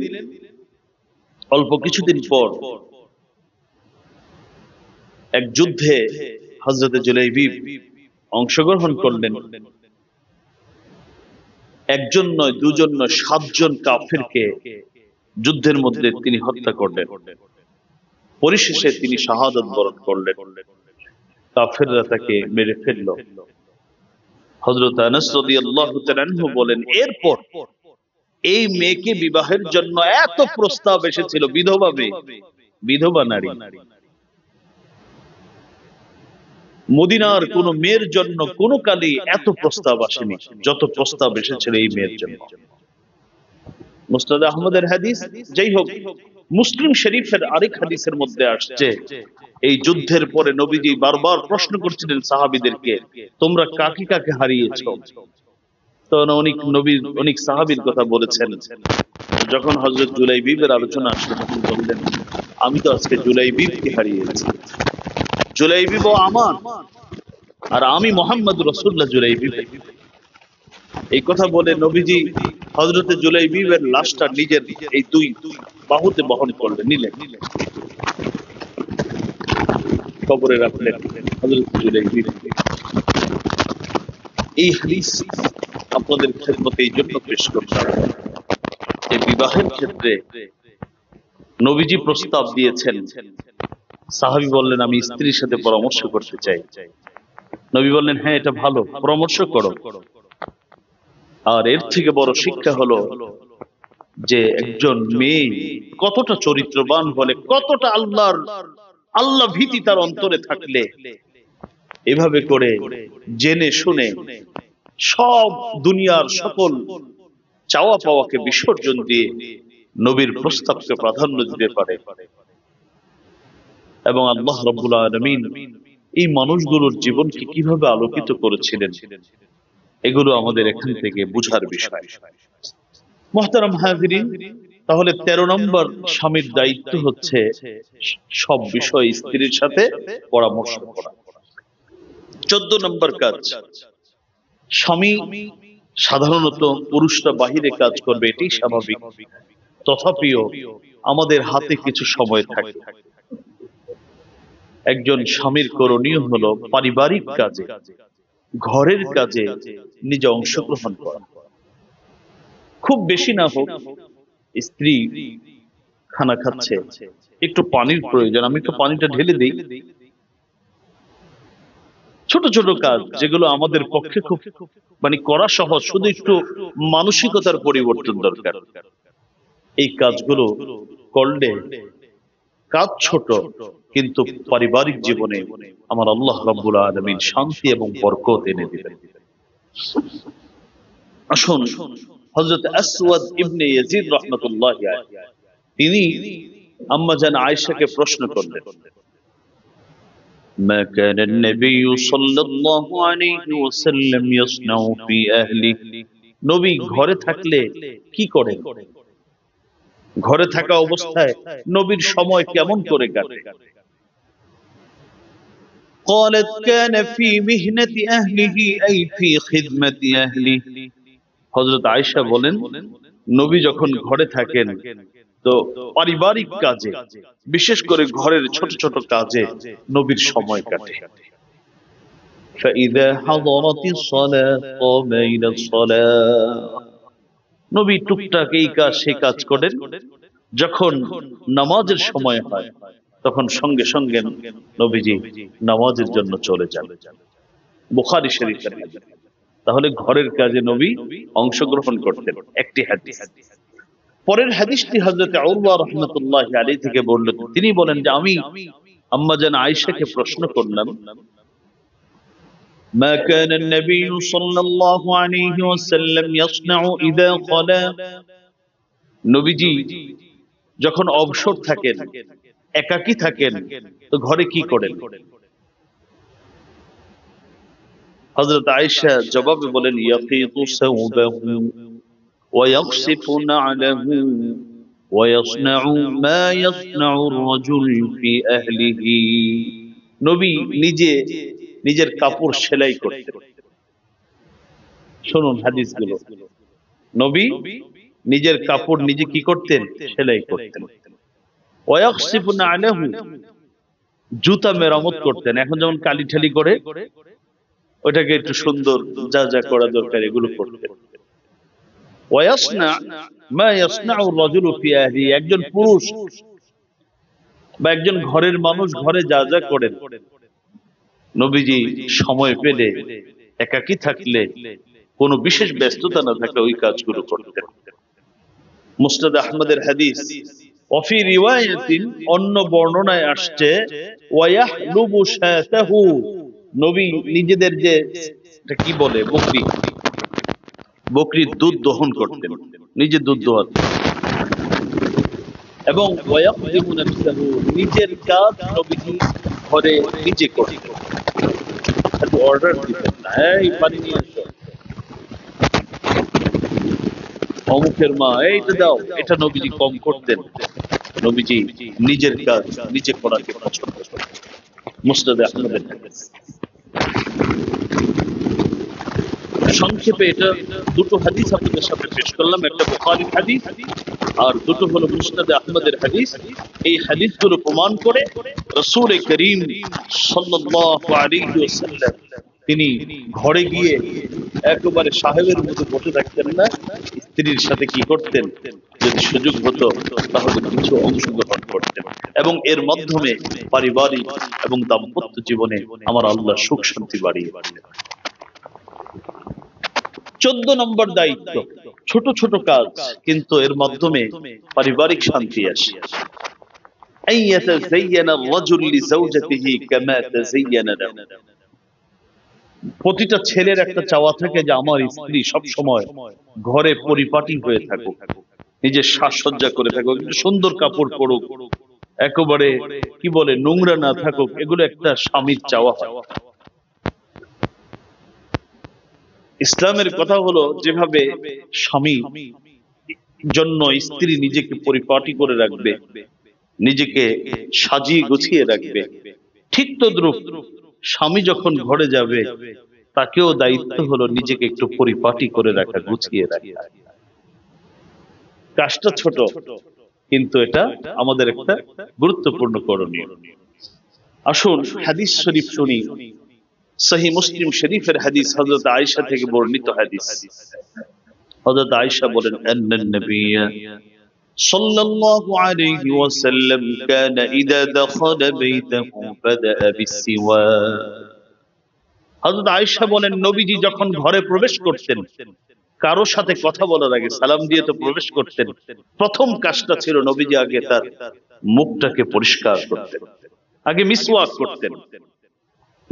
অল্প কিছুদিন পর এক যুদ্ধে হযরতে জুলাইবিব অংশগ্রহণ করলেন। একজন নয়, দুজন নয়, 7 জন কাফেরকে যুদ্ধের মধ্যে তিনি হত্যা করলেন। পরিশেষে তিনি শাহাদাত বরণ করলেন। কাফেররা তাকে মেরে ফেলল। হযরত আনাস রাদিয়াল্লাহু তাআলা আনহু বলেন, এরপর এই মেয়েকে বিবাহের জন্য এত প্রস্তাব এসেছিল, বিধবা মেয়ে, বিধবা নারী। মদিনার কোন মেয়ের জন্য কোন কালে এত প্রস্তাব আসেনি যত প্রস্তাব এসেছিল এই মেয়ের জন্য। মুসনাদ আহমদের হাদিস। যাই হোক, মুসলিম শরীফের আরেক হাদিসের মধ্যে আসছে, এই যুদ্ধের পরে নবীজি বারবার প্রশ্ন করছিলেন সাহাবীদেরকে, তোমরা কাকে কাকে হারিয়েছো? তখন অনেক সাহাবীর কথা বলেছেন। যখন হযরত জুলাইবিবের আলোচনা আসলো, তখন বললেন, আমি তো আজকে জুলাইবিবকে হারিয়েছি। জুলাইবিব আমার, আর আমি মুহাম্মদ রাসূলুল্লাহ জুলাইবিব। এই কথা বলে নবীজি হযরতে জুলাইবিবের লাশটা নিজের এই 2 বাহুতে বহন করলেন, নিলেন, কবরে রাখলেন হযরত জুলাইবিব। এই হাদিস আপনাদের খেদমতে এই জন্য পেশ করলাম, এই বিবাহের ক্ষেত্রে নবীজি প্রস্তাব দিয়েছেন। সাহাবী বললেন, আমি স্ত্রীর সাথে পরামর্শ করতে চাই। নবী বললেন, হ্যাঁ, এটা ভালো, পরামর্শ করো। আর এর থেকে বড় শিক্ষা হলো যে একজন মেয়ে কতটা চরিত্রবান হলে, কতটা আল্লাহ ভীতি তার অন্তরে থাকলে এভাবে করে জেনে শুনে সব দুনিয়ার সকল চাওয়া পাওয়াকে বিসর্জন দিয়ে নবীর প্রস্তাবকে প্রাধান্য দিতে পারে। এবং আল্লাহ রাব্বুল আলামিন এই মানুষগুলোর জীবনকে কিভাবে আলোকিত করেছিলেন, এগুলো আমাদের এখান থেকে বুঝার বিষয়। মুহতারাম হাজিরিন, তাহলে 13 নম্বর স্বামীর দায়িত্ব হচ্ছে সব বিষয় স্ত্রীর সাথে পরামর্শ করা। 14 নম্বর কাজ, স্বামী সাধারণত পুরুষরা বাহিরে কাজ করবে, এটাই স্বাভাবিক। তথাপিও আমাদের হাতে কিছু সময় থাকে। একজন স্বামীর করণীয় হলো পারিবারিক কাজে, ঘরের কাজে নিজে অংশগ্রহণ করা। খুব বেশি না হোক, স্ত্রী খানা খাচ্ছে, একটু পানির প্রয়োজন, আমি একটু পানিটা ঢেলে দিই। ছোট ছোট কাজ যেগুলো আমাদের পক্ষে খুব করা সহজ, শুধু একটু মানসিকতার পরিবর্তন দরকার। এই কাজগুলো করলে কাজ ছোট, কিন্তু পারিবারিক জীবনে আমার আল্লাহ রাব্বুল আলামিন শান্তি এবং বরকত এনে দিবেন। আসুন, হযরত আসওয়াদ ইবনে ইয়াজিদ রাহমাতুল্লাহি আলাইহি তিনি আম্মা জান আয়েশাকে প্রশ্ন করলেন, মা কানা নবী সাল্লাল্লাহু আলাইহি ওয়াসাল্লাম ইয়াসনাউ ফি আহলিহি, নবী ঘরে থাকলে কি করেন, ঘরে থাকা অবস্থায় নবীর সময় কেমন করে কাটে? قالت كان في مهنة أهله أي في خدمة أهله। হযরত আয়েশা বলেন, নবী যখন ঘরে থাকেন তো পারিবারিক কাজে, বিশেষ করে ঘরের ছোট ছোট কাজে নবীর সময় কাটে। فإذا حضرت الصلاة قام إلى الصلاة، নবী টুকটাক এই কাজ সেই কাজ করেন। যখন নামাজের সময় হয় তখন সঙ্গে সঙ্গে নবীজি নামাজের জন্য চলে যান। বুখারী শরীফের হাদিস। তাহলে ঘরের কাজে নবী অংশগ্রহণ করতেন, একটি হাদিস। পরের হাদিসটি হযরত উরওয়া রাহমাতুল্লাহি আলাইহি থেকে বর্ণিত। তিনি বলেন যে আমি আম্মা জান আয়েশাকে প্রশ্ন করলাম, মা কানা নবী সাল্লাল্লাহু আলাইহি ওয়াসাল্লাম ইয়াসনাউ ইযা খালা, নবীজি যখন অবসর থাকেন, একাকী থাকেন, তো ঘরে কি করেন? হযরত আয়েশা জবাবে বলেন, ইয়াকিতু সাওবাহু ওয়া ইয়াকসিফু না'লাহু ওয়া ইয়াসনাউ মা ইয়াসনাউ আর-রাজুল ফি আহলিহি। নবী নিজে নিজের কাপড় সেলাই করতেন। শুনুন হাদিসগুলো, নবী নিজের কাপড় নিজে কি করতেন? সেলাই করতেন। ওয়া ইয়াকসিফু না'লাহু, জুতা মেরামত করতেন। এখন যেমন কালি ঠালি করে ওটাকে একটু সুন্দর যা যা করা দরকার এগুলো করতেন। ওয়া ইয়াসনা মা ইয়াসনাউ আর-রাজুলু ফি আহলি, একজন পুরুষ বা একজন ঘরের মানুষ ঘরে যা যা করেন, নবীজি সময় পেলে, একাকী থাকলে, কোনো বিশেষ ব্যস্ততা না থাকলে ওই কাজগুলো করতেন। মুসনাদ আহমদের হাদিস, ওয়াফি রিওয়ায়াতিন, অন্য বর্ণনায় আসছে, ওয়া ইয়াহলুবু শাতাহু, নবী নিজেদের যে কি বলে বকরির দুধ দহন করতেন, নিজে দুধ দোয়াতেন। এবং ওয়া ইয়াকদিমু নাফসাহু, নিজের কাজ নবীজি ঘরে নিজে করতেন, একটু অর্ডার দিতেন না, এই পানি নিয়ে এসো, অমুকের মা এইটা দাও, এটা নবীজি কম করতেন। নবীজি নিজের কাজ নিজে করাকে পছন্দ করতেন। মুসনাদ আহমদের হাদিস। সংক্ষেপে এটা দুটো হাদিস আপনাদের সামনে পেশ করলাম, একটা বুখারীর হাদিস আর দুটো হলো মুসনাদ আহমদের হাদিস। এই হাদিসগুলো প্রমাণ করে রাসূল করিম সাল্লাল্লাহু আলাইহি ওয়াসাল্লাম তিনি ঘরে গিয়ে একেবারে সাহেবের মতো বসে থাকতেন না, স্ত্রীর সাথে কি করতেন, যদি সুযোগ হতো তাহলে কিছু অংশগ্রহণ করতেন এবং এর মাধ্যমে পারিবারিক এবং দাম্পত্য জীবনে আমার আল্লাহ সুখ শান্তি বাড়িয়ে দিতেন। 14 নম্বর দায়িত্ব, ছোট ছোট কাজ কিন্তু এর মাধ্যমে পারিবারিক শান্তি আসে। আন ইয়াতাযায়্যানা আর-রাজুল লিযাওজাতিহি কামা তাযায়্যানা লাহু। প্রতিটা ছেলের একটা চাওয়া থাকে যে আমার স্ত্রী সব সময় ঘরে পরিপাটি হয়ে থাকুক, নিজের সাজসজ্জা করে থাকুক, একটু সুন্দর কাপড় পরুক, একেবারে কি বলে নোংরা না থাকুক। এগুলো একটা স্বামীর চাওয়া হয়। ইসলামের কথা হলো যেভাবে স্বামী জন্য স্ত্রী নিজেকে পরিপাটি করে রাখবে, নিজেকে সাজিয়ে গুছিয়ে রাখবে, ঠিক তদ্রূপ স্বামী যখন ঘরে যাবে তাকেও দায়িত্ব হলো নিজেকে একটু পরিপাটি করে রাখা, গুছিয়ে রাখা। কাজটা ছোট, কিন্তু এটা আমাদের একটা গুরুত্বপূর্ণ করণীয়। আসুন হাদিস শরীফ শুনি। সহিহ মুসলিম শরীফের হাদিস, হযরত আয়েশা থেকে বর্ণিত হাদিস। হযরত আয়েশা বলেন, আন্নান নবিয়্য সাল্লাল্লাহু আলাইহি ওয়াসাল্লাম কানা ইযা দাখালা বাইতাহু বাদাআ বিস-সিওয়াক। হযরত আয়েশা বলেন, নবীজি যখন ঘরে প্রবেশ করতেন, কারো সাথে কথা বলার আগে সালাম দিয়ে তো প্রবেশ করতেন, প্রথম কাজটা ছিল নবীজি আগে তার মুখটাকে পরিষ্কার করতেন, আগে মিসওয়াক করতেন,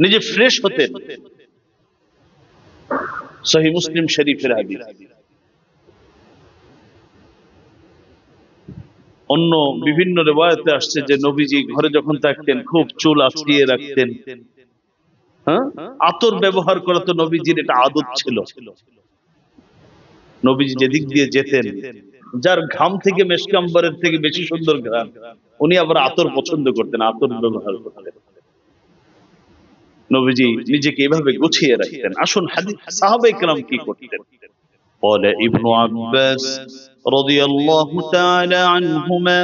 নিজে ফ্রেশ হতেন। সহিহ মুসলিম শরীফের হাদিস। অন্য বিভিন্ন রিওয়ায়াতে আসছে যে নবীজি ঘরে যখন থাকতেন খুব চুল আঁচড়িয়ে রাখতেন। হ্যাঁ, আতর ব্যবহার করা তো নবীজির এটা আদত ছিল। নবীজি যেদিক দিয়ে যেতেন, যার ঘাম থেকে মেশক আম্বরের থেকে বেশি সুন্দর ঘ্রাণ, উনি আবার আতর পছন্দ করতেন, আতর ব্যবহার করতেন। নবীজি নিজেকে এভাবে গুছিয়ে রাখতেন। আসুন হাদিস সাহাবায়ে কেরাম কি করতেন। قال ابن عباس رضي الله تعالى عنهما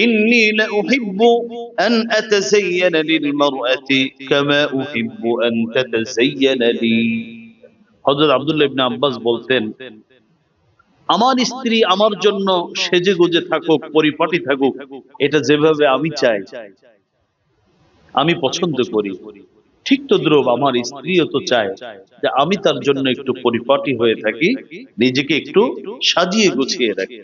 إني لأحب أن أتزين للمرأة كما أحب أن تتزين لي। হযরত আব্দুল্লাহ ইবনে আব্বাস বলতেন, আমার স্ত্রী আমার জন্য সেজে গুজে থাকুক, পরিপাটি থাকুক, এটা যেভাবে আমি চাই, আমি পছন্দ করি, ঠিক তদ্রুপ আমার স্ত্রীও তো চায় যে আমি তার জন্য একটু পরিপাটি হয়ে থাকি, নিজেকে একটু সাজিয়ে গুছিয়ে রাখি।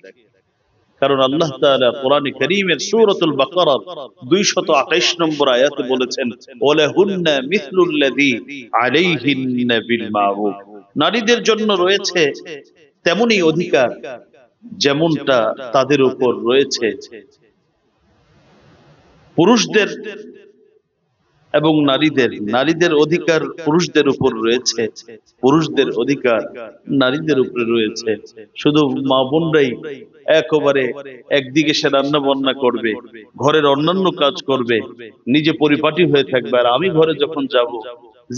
কারণ আল্লাহ তাআলা কোরআনে কারীমের সূরাতুল বাকারার 228 নম্বর আয়াতে বলেছেন, ওয়ালাহুন্না মিসলুল্লাযী আলাইহিন্না বিল মারুফ। নারীদের জন্য রয়েছে তেমনই অধিকার যেমনটা তাদের উপর রয়েছে পুরুষদের, এবং নারীদের অধিকার পুরুষদের উপর রয়েছে, পুরুষদের অধিকার নারীদের উপরে রয়েছে। শুধু মা বোনরাই একেবারে একদিকে সে রান্না বান্না করবে, ঘরের অন্যান্য কাজ করবে, নিজে পরিপাটি হয়ে থাকবে, আর আমি ঘরে যখন যাব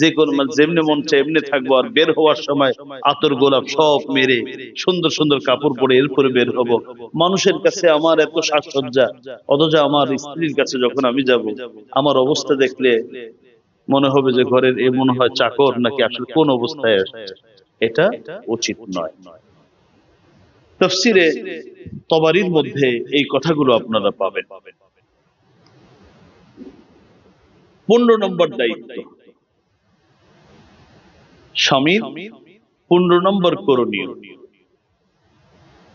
যে কোন যেমনি মন চায় এমনি থাকবো, আর বের হওয়ার সময় আতর গোলাপ সব মেরে সুন্দর সুন্দর কাপড় পরে এরপরে বের হব। মানুষের কাছে আমার এত সাজসজ্জা, অথচ আমার স্ত্রীর কাছে যখন আমি যাব, আমার অবস্থা দেখলে মনে হবে যে ঘরের এ মনে হয় চাকর, নাকি আসলে কোন অবস্থায় আসছে। এটা উচিত নয়। তাফসীরে তবারির মধ্যে এই কথাগুলো আপনারা পাবেন। 15 নম্বর দায়িত্ব, স্বামীর 15 নম্বর করণীয়।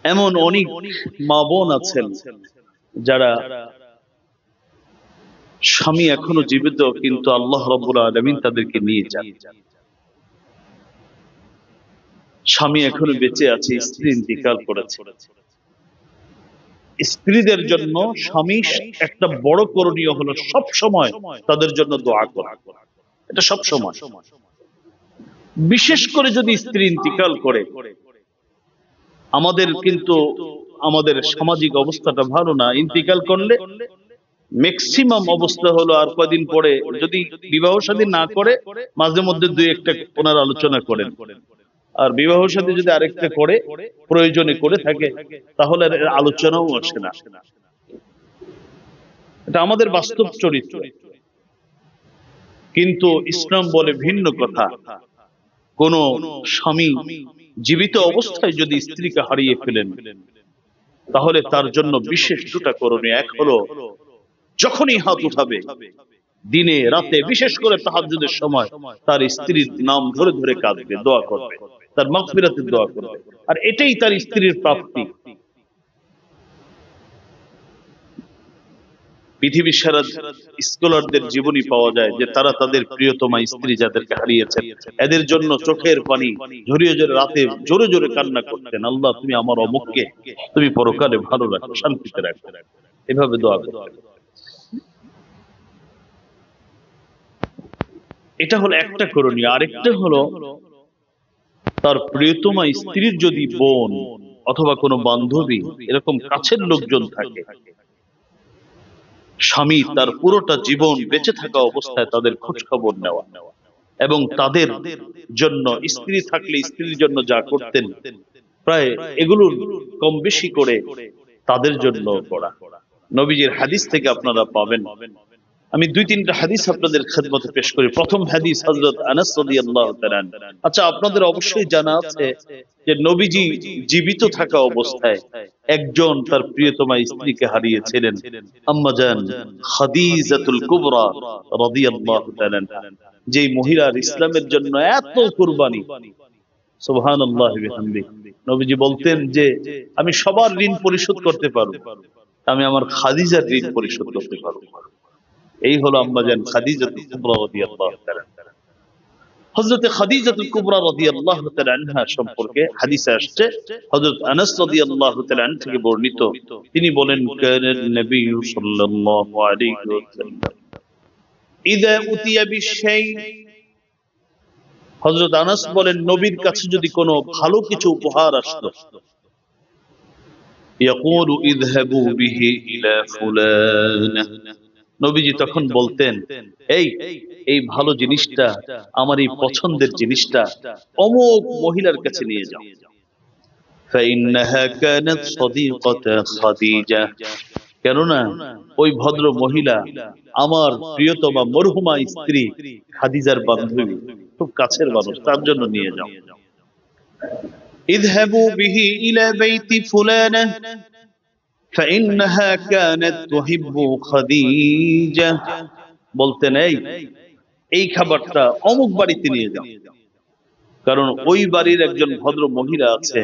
এমন অনেক মা বোন আছেন যারা স্বামী এখনো জীবিত, কিন্তু আল্লাহ রাব্বুল আলামিন তাদেরকে নিয়ে যান। স্বামী এখনো বেঁচে আছে, স্ত্রী ইন্তিকাল করেছে। স্ত্রীদের জন্য স্বামী একটা বড় করণীয় হলো সব সময় তাদের জন্য দোয়া করা। এটা সব সময়, বিশেষ করে যদি স্ত্রী ইন্তিকাল করে। আমাদের কিন্তু আমাদের সামাজিক অবস্থাটা ভালো না। ইন্তিকাল করলে ম্যাক্সিমাম অবস্থা হলো আর কয়দিন পরে যদি বিবাহ শাদী না করে, মাঝে মধ্যে দুই একটা ওনার আলোচনা করেন, আর বিবাহ শাদী যদি আরেকটা করে, প্রয়োজনে করে থাকে, তাহলে আলোচনাও আসে না। এটা আমাদের বাস্তব চরিত্র। কিন্তু ইসলাম বলে ভিন্ন কথা। কোন স্বামী জীবিত অবস্থায় যদি স্ত্রীকে হারিয়ে ফেলেন, তাহলে তার জন্য বিশেষ দুটা করণীয়। এক হলো, যখনই হাত উঠাবে দিনে রাতে, বিশেষ করে তাহাজ্জুদের সময়, তার স্ত্রীর নাম ধরে ধরে কাঁদবে, দোয়া করবে, তার মাগফিরাতের দোয়া করবে, আর এটাই তার স্ত্রীর প্রাপ্তি। পৃথিবীর সারা স্কলারদের জীবনী পাওয়া যায় যে তারা তাদের প্রিয়তমা স্ত্রী যাদেরকে হারিয়েছেন এদের জন্য চোখের পানি ঝরিয়ে ঝরে রাতে জোরে জোরে কান্না করতেন, আল্লাহ তুমি আমার অমুককে তুমি পরকালে ভালো রাখো, শান্তিতে রাখো, এভাবে দোয়া করতেন। এটা হলো একটা করণীয়। আরেকটা হলো তার প্রিয়তমা স্ত্রীর যদি বোন অথবা কোনো বান্ধবী এরকম কাছের লোকজন থাকে, স্বামী তার পুরোটা জীবন বেঁচে থাকা অবস্থায় তাদের খোঁজ খবর নেওয়া এবং তাদের জন্য স্ত্রী থাকলে স্ত্রীর জন্য যা করতেন প্রায় এগুলোর কম বেশি করে তাদের জন্য করা। নবীজির হাদিস থেকে আপনারা পাবেন, আমি দুই তিনটা হাদিস আপনাদের খেদমতে পেশ করি। প্রথম হাদিস হযরত আনাস রাদিয়াল্লাহু তাআলা। আচ্ছা, আপনাদের অবশ্যই জানা আছে যে নবীজি জীবিত থাকা অবস্থায় একজন তার প্রিয়তমা স্ত্রীকে হারিয়েছিলেন, আম্মা জান খাদিজাতুল কুবরা রাদিয়াল্লাহু তাআলা, যেই মহিলার ইসলামের জন্য এত কুরবানি, সুবহানাল্লাহি ওয়া বিহামদিহি। নবীজি বলতেন যে আমি সবার ঋণ পরিশোধ করতে পারবো, আমি আমার খাদিজার ঋণ পরিশোধ করতে পারবো। এই হলো আম্মা জান খাদিজাতুল কুবরা রাদিয়াল্লাহু তাআলা। হযরত খাদিজাতুল কুবরা রাদিয়াল্লাহু তাআলা আনহা সম্পর্কে হাদিসে আসছে, হযরত আনাস রাদিয়াল্লাহু তাআলা আনহু থেকে বর্ণিত, তিনি বলেন কানা নবী সাল্লাল্লাহু আলাইহি ওয়াসাল্লাম ইযা উতিয়া বিশাই, হযরত আনাস বলেন নবীর কাছে যদি কোনো ভালো কিছু উপহার আসতো, ইয়াকুলু ইযহাবু বিহি ইলা ফুলানা, নবীজি তখন বলতেন এই এই ভালো জিনিসটা, আমার এই পছন্দের জিনিসটা অমুক মহিলার কাছে নিয়ে যাও। ফাইন্নাহা কানাত সাদিকাতা খাদিজা, কেননা ওই ভদ্র মহিলা আমার প্রিয়তমা মরহুমা স্ত্রী খাদিজার বান্ধবী, খুব কাছের মানুষ, তার জন্য নিয়ে যাও। ইযহাবু বিহি ইলা বাইতি ফুলানা فإنها كانت تحب خديجة, বলতেন এই খাবারটা অমুক বাড়িতে নিয়ে যাও, কারণ ওই বাড়ির একজন ভদ্র মহিলা আছে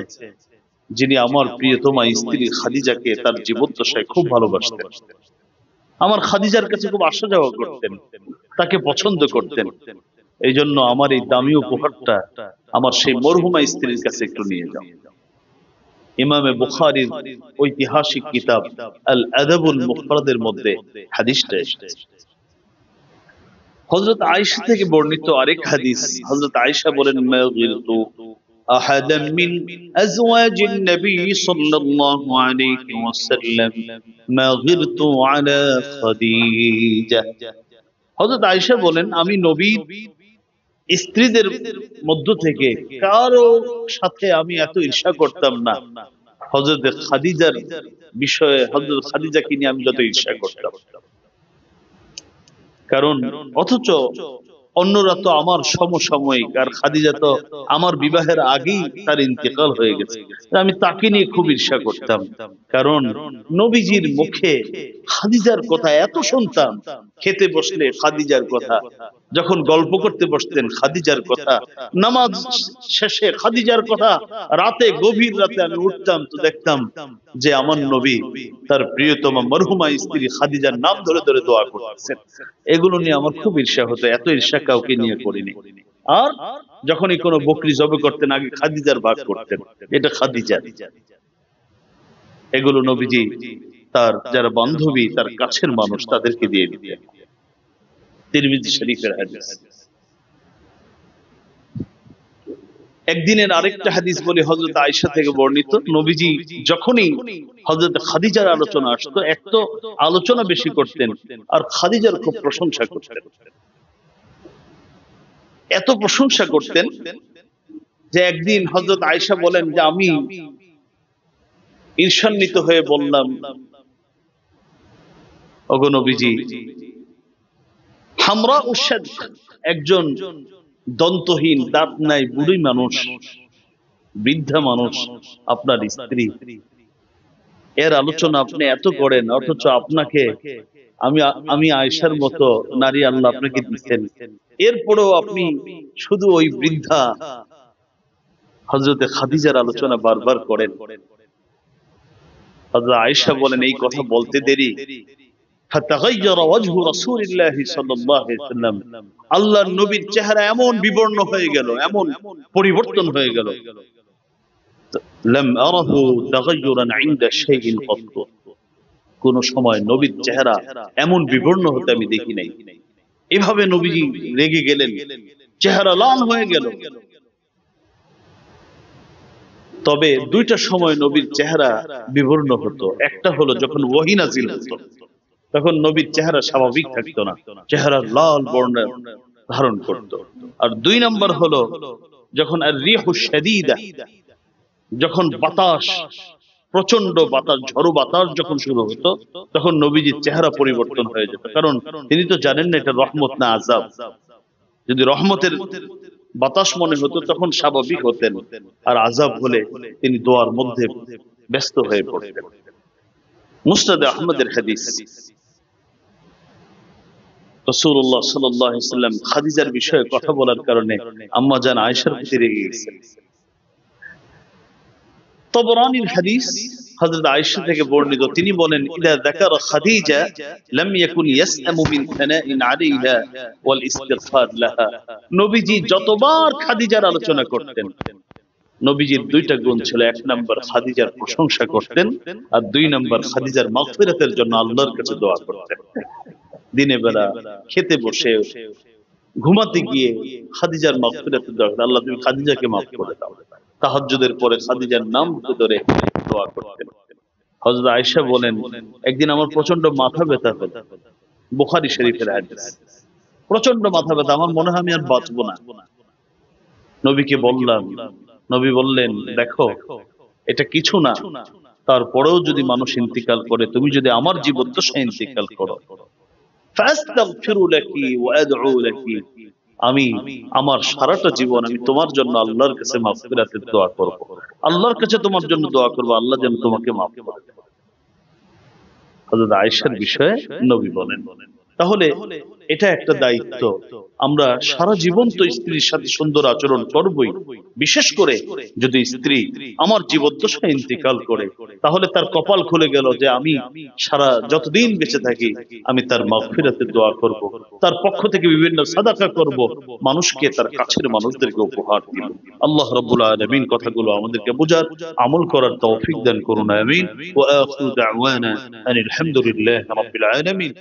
যিনি আমার প্রিয়তমা স্ত্রী খাদিজাকে তার জীবদ্দশায় খুব ভালোবাসতেন, আমার খাদিজার কাছে খুব আসা যাওয়া করতেন, তাকে পছন্দ করতেন, এই জন্য আমার এই দামি উপহারটা আমার সেই মরহুমা স্ত্রীর কাছে একটু নিয়ে যাও। ইমামে বুখারীর ঐতিহাসিক কিতাব আল আদাবুল মুফরাদের মধ্যে হাদিসটা এসেছে। হযরত আয়েশা থেকে বর্ণিত আরেক হাদিস, হযরত আয়েশা বলেন মা গিরতু আহাদাম মিন আজওয়াজিন নবী সাল্লাল্লাহু আলাইহি ওয়াসাল্লাম মা গিরতু আলা খাদিজা, হযরত আয়েশা বলেন আমি নবীর স্ত্রীদের মধ্য থেকে কারো সাথে আমি এত ঈর্ষা করতাম না হযরত খাদিজার বিষয়ে, হযরত খাদিজাকে নিয়ে আমি যত ঈর্ষা করতাম। কারণ অথচ অন্যরা তো আমার সমসাময়িক, আর খাদিজা তো আমার বিবাহের আগেই তার ইন্তেকাল হয়ে গেছে, আমি তাকে নিয়ে খুব ঈর্ষা করতাম। কারণ নবীজির মুখে খাদিজার কথা এত শুনতাম, খেতে বসলে খাদিজার কথা, যখন গল্প করতে বসতেন খাদিজার কথা, নামাজ শেষে খাদিজার কথা, রাতে গভীর রাতে আমি উঠতাম তো দেখতাম যে আমার নবী তার প্রিয়তমা মরহুমা স্ত্রী খাদিজার নাম ধরে ধরে দোয়া করতেছেন। এগুলো নিয়ে আমার খুব ঈর্ষা হতো, এত ঈর্ষা কাউকে নিয়ে করিনি। আর যখনই কোনো বকরি জবে করতেন আগে খাদিজার ভাগ করতেন, এটা খাদিজার। এগুলো নবীজি তার যারা বান্ধবী, তার কাছের মানুষ, তাদেরকে দিয়ে দিতেন। তিরমিজি শরীফের হাদিস। একদিনের আরেকটা হাদিস বলে হযরত আয়েশা থেকে বর্ণিত, নবীজি যখনই হযরত খাদিজার আলোচনা আসতো, এক তো আলোচনা বেশি করতেন আর খাদিজার খুব প্রশংসা করতেন, এত প্রশংসা করতেন যে একদিন হযরত আয়েশা বলেন যে আমি ঈর্ষান্বিত হয়ে বললাম, ওগো নবীজি, হামরা উশাদ, একজন দন্তহীন দাঁত নাই বুড়ি মানুষ, বৃদ্ধা মানুষ, আপনার স্ত্রী, এর আলোচনা আপনি এত করেন, অথচ আপনাকে আমি আয়েশার মতো নারী আল্লাহ আপনাকে দিচ্ছেন, এরপরেও আপনি শুধু ওই বৃদ্ধা হযরতে খাদিজার আলোচনা বারবার করেন। হযরত আয়েশা বলেন এই কথা বলতে দেরি ফাতাগায়্যারা ওয়াজহু রাসূলিল্লাহি সাল্লাল্লাহু আলাইহি ওয়াসাল্লাম, আল্লাহর নবীর চেহারা এমন বিবর্ণ হয়ে গেল, এমন পরিবর্তন হয়ে গেল, লাম আরাহু তাগায়্যুরান ইনদা শাইইন কত, কোন সময় নবীর চেহারা এমন বিবর্ণ হতে আমি দেখি নাই। এভাবে নবীজি রেগে গেলেন, চেহারা লাল হয়ে গেল। তবে দুইটা সময় নবীর চেহারা বিবর্ণ হতো। একটা হলো যখন ওহী নাযিল হতো, তখন নবীর চেহারা স্বাভাবিক থাকতো না, চেহারা লাল বর্ণ ধারণ করত। আর দুই নম্বর হলো যখন আর রিহু শাদীদা, যখন বাতাস, প্রচন্ড বাতাস, ঝড়ো বাতাস যখন শুরু হতো, তখন নবীজির চেহারা পরিবর্তন হয়ে যেত। কারণ তিনি তো জানেন না এটা রহমত না আযাব। যদি রহমতের বাতাস মনে হতো তখন স্বাভাবিক হতেন, আর আযাব হলে তিনি দোয়ার মধ্যে ব্যস্ত হয়ে পড়তেন। মুসনাদে আহমদের হাদিস, রাসূলুল্লাহ সাল্লাল্লাহু আলাইহি ওয়াসাল্লাম খাদিজার বিষয়ে কথা বলার কারণে আম্মা জান আয়েশার প্রতি রেগে গেছেন। তাবরানীর হাদিস, হযরত আয়েশা থেকে বর্ণিত, তিনি বলেন, ইদা যাকারা খাদিজা লাম ইয়াকুন ইয়াসআমু মিন থানাইন আলাইহা ওয়াল ইস্তিগফার লাহা। নবীজি যতবার খাদিজার আলোচনা করতেন, নবীজির দুইটা গুণ ছিল, এক নাম্বার খাদিজার প্রশংসা করতেন, আর দুই নাম্বার খাদিজার মাগফিরাতের জন্য আল্লাহর কাছে দোয়া করতেন। দিনে বেলা খেতে বসে, ঘুমাতে গিয়ে খাদিজার মাগফিরাতের দোয়া করতেন, আল্লাহ তুমি খাদিজাকে মাফ করে দাও। তাহাজ্জুদের পরে খাদিজার নাম ধরে দোয়া করতেন। হযরত আয়েশা বলেন, একদিন আমার প্রচন্ড মাথা ব্যথা হলো, বুখারী শরীফের হাদিস, প্রচন্ড মাথা ব্যথা, আমার মনে হয় আমি আর বাঁচবো না। নবীকে বললাম, নবী বললেন, দেখো এটা কিছু না, তারপরেও যদি মানুষ ইন্তিকাল করে, তুমি যদি আমার জীবদ্দশায় ইন্তিকাল করো, ফাস্তাগফিরু লাকি ওয়া আদউ লাকি, আমি আমার সারাটা জীবন আমি তোমার জন্য আল্লাহর কাছে মাগফিরাতের দোয়া করব, আল্লাহর কাছে তোমার জন্য দোয়া করব, আল্লাহ যেন তোমাকে মাফ করে দেন। হযরত আয়েশার বিষয়ে নবী বলেন। তাহলে এটা একটা দায়িত্ব, আমরা সারা জীবন তো স্ত্রীর সাথে সুন্দর আচরণ করবই। বিশেষ করে যদি স্ত্রী আমার জীবদ্দশায় ইন্তিকাল করে, তাহলে তার কপাল খুলে গেল যে আমি সারা যতদিন বেঁচে থাকি আমি তার মাগফিরাতের দোয়া করব, তার পক্ষ থেকে বিভিন্ন সাদাকা করব, মানুষকে, তার কাছের মানুষদেরকে উপহার দিব। আল্লাহ রাব্বুল আলামিন কথাগুলো আমাদেরকে বোঝার, আমল করার তৌফিক দান করুন, আমিন। ওয়া আখিরু দাওয়ানা আনিল হামদুলিল্লাহি রাব্বিল আলামিন।